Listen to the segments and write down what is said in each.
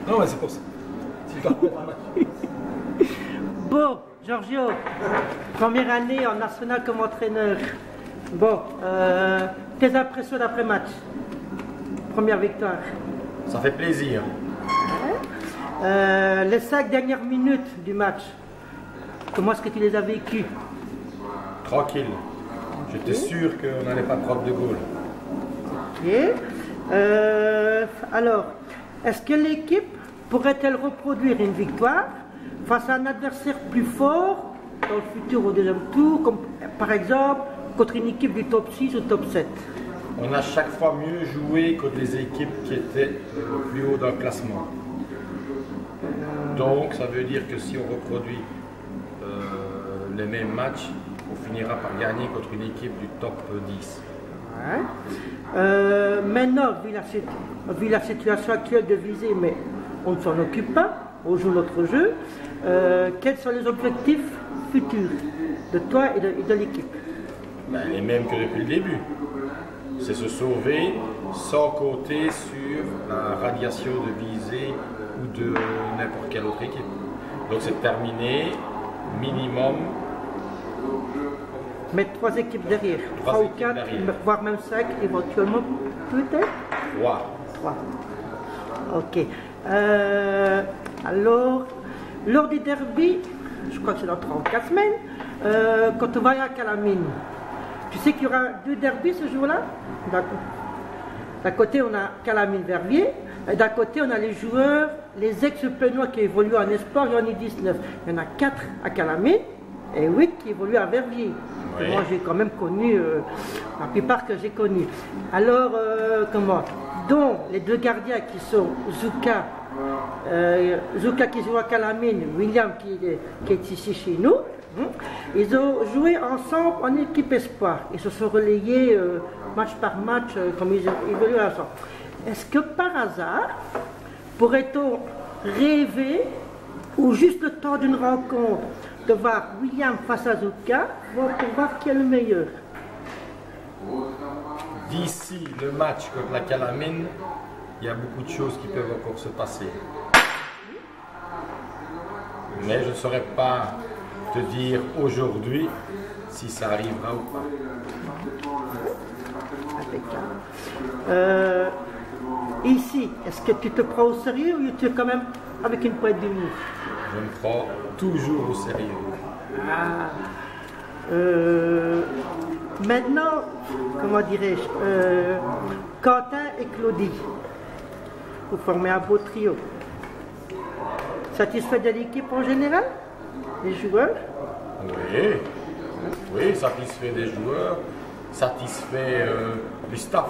Non, mais c'est pour ça. Si je dois remettre un match. Bon, Giorgio, première année en national comme entraîneur. Bon, tes impressions d'après-match? Première victoire. Ça fait plaisir. Les 5 dernières minutes du match, comment est-ce que tu les as vécues? Tranquille. J'étais sûr qu'on n'allait pas prendre de goal. Ok. Alors, est-ce que l'équipe pourrait-elle reproduire une victoire face à un adversaire plus fort dans le futur au deuxième tour, comme par exemple contre une équipe du top 6 ou top 7? On a chaque fois mieux joué que les équipes qui étaient plus haut dans le classement. Donc ça veut dire que si on reproduit les mêmes matchs, on finira par gagner contre une équipe du top 10. Ouais. Maintenant, vu la situation actuelle de Visé, mais on ne s'en occupe pas, on joue notre jeu, quels sont les objectifs futurs de toi et de l'équipe? Ben, les mêmes que depuis le début. C'est se sauver sans compter sur la radiation de Visé ou de n'importe quelle autre équipe. Donc c'est de terminer minimum. Mettre 3 équipes derrière, 3 ou 4, voire même 5 éventuellement, peut-être 3. Ok. Alors, lors du derby, je crois que c'est dans 3 ou 4 semaines, quand on va à Calamine, tu sais qu'il y aura 2 derbys ce jour-là? D'un côté, on a Calamine-Verviers, et d'un côté, on a les joueurs, les ex-Plenois qui évoluent en espoir et en U19. Il y en a 4 à Calamine et 8 qui évoluent à Verviers. Oui. Moi, j'ai quand même connu la plupart que j'ai connus. Alors, dont les 2 gardiens qui sont Zouka qui joue à Calamine, William qui est ici chez nous. Ils ont joué ensemble en équipe espoir. Ils se sont relayés match par match comme ils évoluent ensemble. Est-ce que par hasard, pourrait-on rêver, ou juste le temps d'une rencontre, de voir William face à Zouka pour voir qui est le meilleur? D'ici le match contre la Calamine, il y a beaucoup de choses qui peuvent encore se passer. Mais je ne saurais pas te dire aujourd'hui si ça arrivera ou pas. Ici, est-ce que tu te prends au sérieux ou tu es quand même avec une pointe d'humour? Je me prends toujours au sérieux. Maintenant, comment dirais-je, Quentin et Claudie, vous formez un beau trio. Satisfait de l'équipe en général? Les joueurs? Oui, satisfait des joueurs, satisfait du staff.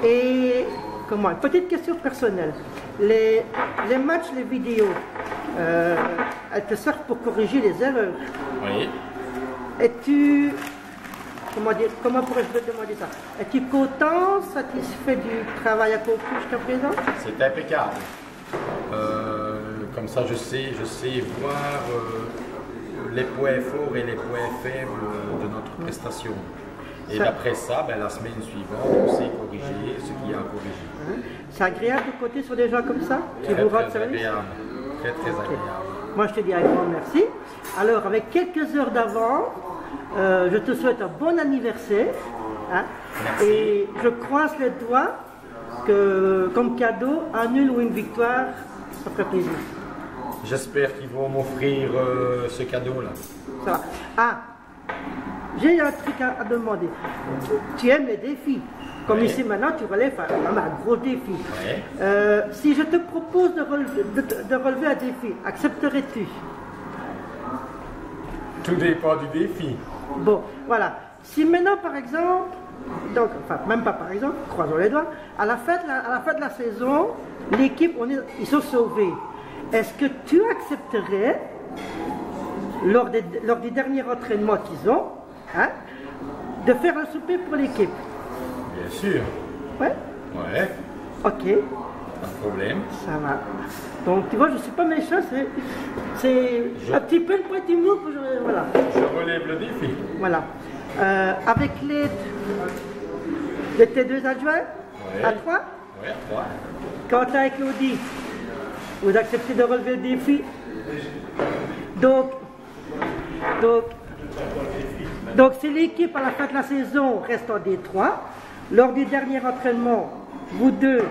Et comment? Une petite question personnelle. Les matchs, les vidéos, elles te servent pour corriger les erreurs. Oui. Es-tu, comment pourrais-je te demander ça? Es-tu content, satisfait du travail accompli jusqu'à présent? C'est impeccable. Comme ça, je sais voir les points forts et les points faibles de notre prestation. Et d'après ça, la semaine suivante, on sait corriger ce qu'il y a à corriger. C'est agréable de côté sur des gens comme ça qui vous rendent service? Très agréable. Moi, je te dis un grand merci. Alors, avec quelques heures d'avance, je te souhaite un bon anniversaire. Merci. Et je croise les doigts que, comme cadeau, un nul ou une victoire, ça ferait plaisir. J'espère qu'ils vont m'offrir ce cadeau-là. Ça va. Ah, j'ai un truc à demander. Tu aimes les défis. Comme ici maintenant, tu relèves un gros défi. Si je te propose de relever un défi, accepterais-tu? Tout dépend du défi. Bon, voilà. Si maintenant, par exemple, donc, enfin, même pas par exemple, croisons les doigts, à la fin de la saison, l'équipe, ils sont sauvés. Est-ce que tu accepterais, lors du dernier entraînement qu'ils ont, de faire un souper pour l'équipe? Bien sûr. Ouais? Ouais. Ok. Pas de problème. Ça va. Donc, tu vois, je ne suis pas méchant, c'est un petit peu le point d'humour que je... Voilà. Je relève le défi. Voilà. Avec l'aide de tes 2 adjoints, à 3, Oui, à 3. Quentin et Claudie, vous acceptez de relever le défi? Donc si l'équipe à la fin de la saison reste en D3, lors du dernier entraînement, vous deux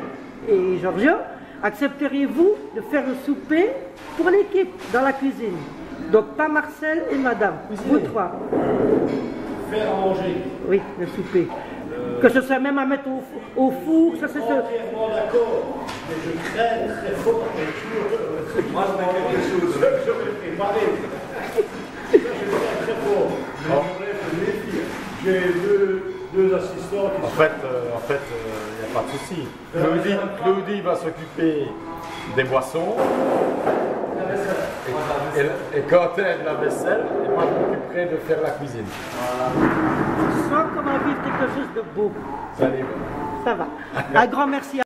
et Georgia, accepteriez-vous de faire le souper pour l'équipe dans la cuisine? Donc pas Marcel et Madame, vous trois. Faire à manger. Oui, le souper. Que ce soit même à mettre au four, ça c'est ça. Entièrement d'accord, mais je crains très fort que moi je vais quelque chose, je vais préparer. Je crains très fort. Mais j'ai deux assistants qui En fait, il n'y a pas de souci. Claudie va s'occuper des boissons. Et Quentin de la vaisselle, et moi je m'occuperai de faire la cuisine. Je sens qu'on va vivre quelque chose de beau. Ça allez. Ça va. Un grand merci à